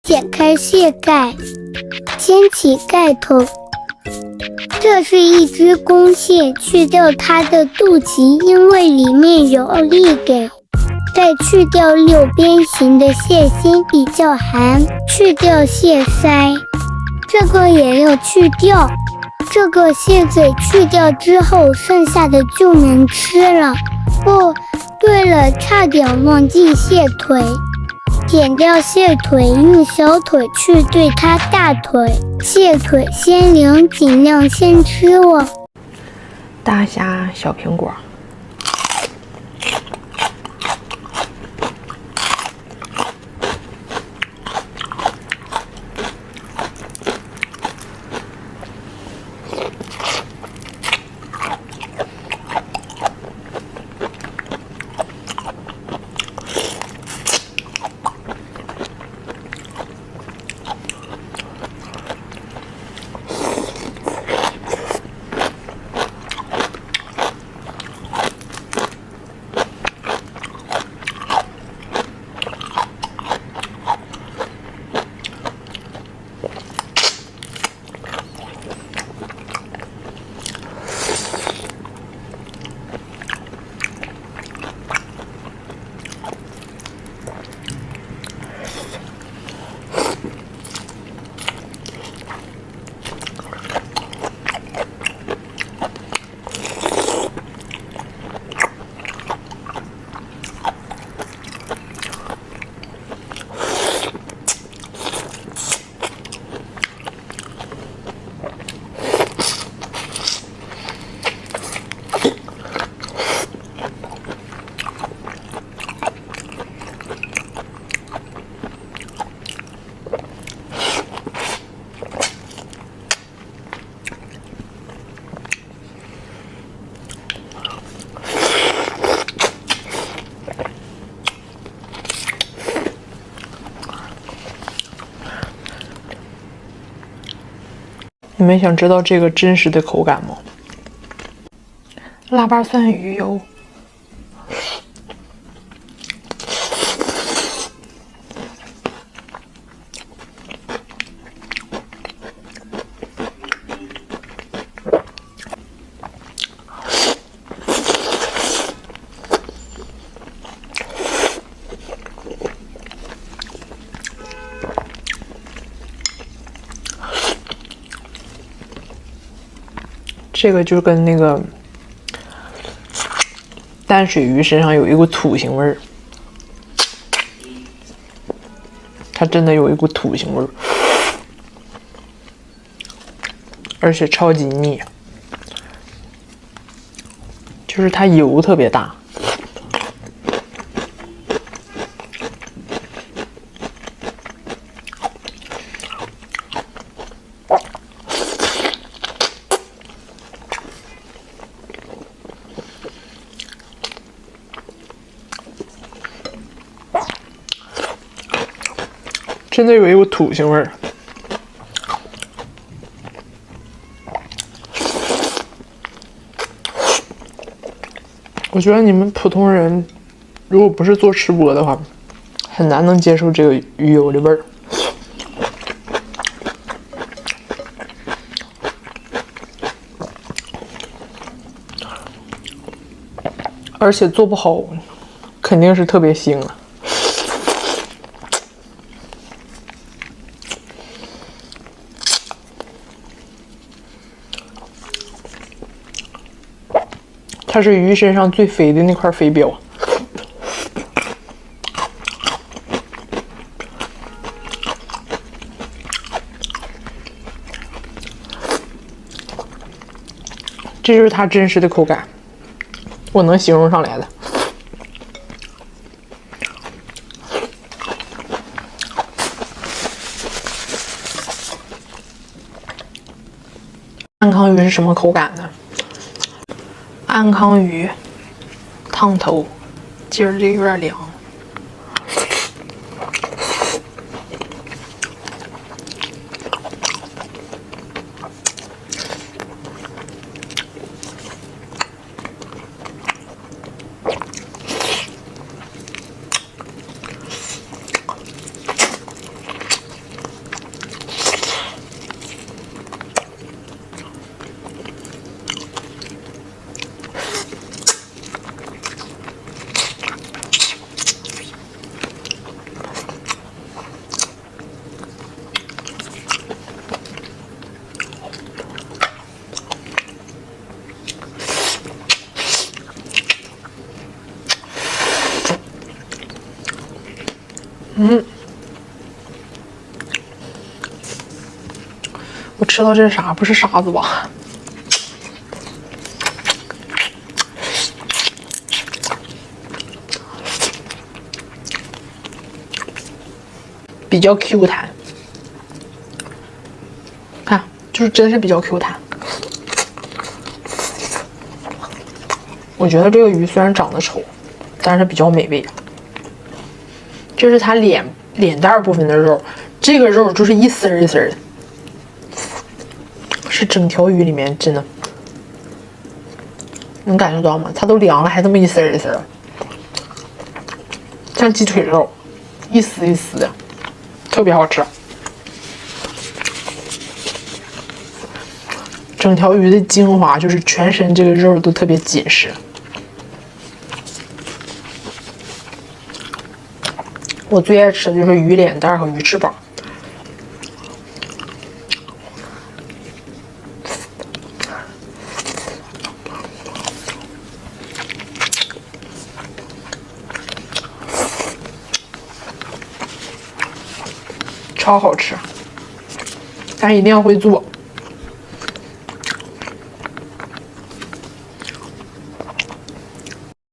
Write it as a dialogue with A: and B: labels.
A: 剪开蟹盖，掀起盖头。这是一只公蟹，去掉它的肚脐，因为里面有利给。再去掉六边形的蟹心，比较寒。去掉蟹腮，这个也要去掉。这个蟹嘴去掉之后，剩下的就能吃了。哦，对了，差点忘记蟹腿。剪掉蟹腿，用小腿去对它大腿。蟹腿先凉，尽量先吃哦。
B: 大虾小苹果。你们想知道这个真实的口感吗？腊八蒜鱼油，这个就跟那个淡水鱼身上有一股土腥味儿，它真的有一股土腥味儿，而且超级腻，就是它油特别大。真的有一股土腥味儿。我觉得你们普通人，如果不是做吃播的话，很难能接受这个鱼油的味儿。而且做不好，肯定是特别腥啊。它是鱼身上最肥的那块肥膘，这就是它真实的口感，我能形容上来的。安康鱼是什么口感呢？安康鱼烫头，今儿这有点凉。我吃到这是啥？不是沙子吧？比较 Q 弹，看，就是真是比较 Q 弹。我觉得这个鱼虽然长得丑，但是比较美味。这是它脸蛋部分的肉，这个肉就是一丝儿一丝儿的，是整条鱼里面真的能感觉到吗？它都凉了，还这么一丝儿一丝儿的，像鸡腿肉，一丝一丝的，特别好吃。整条鱼的精华就是全身这个肉都特别紧实。我最爱吃的就是鱼脸蛋和鱼翅膀，超好吃，但是一定要会做。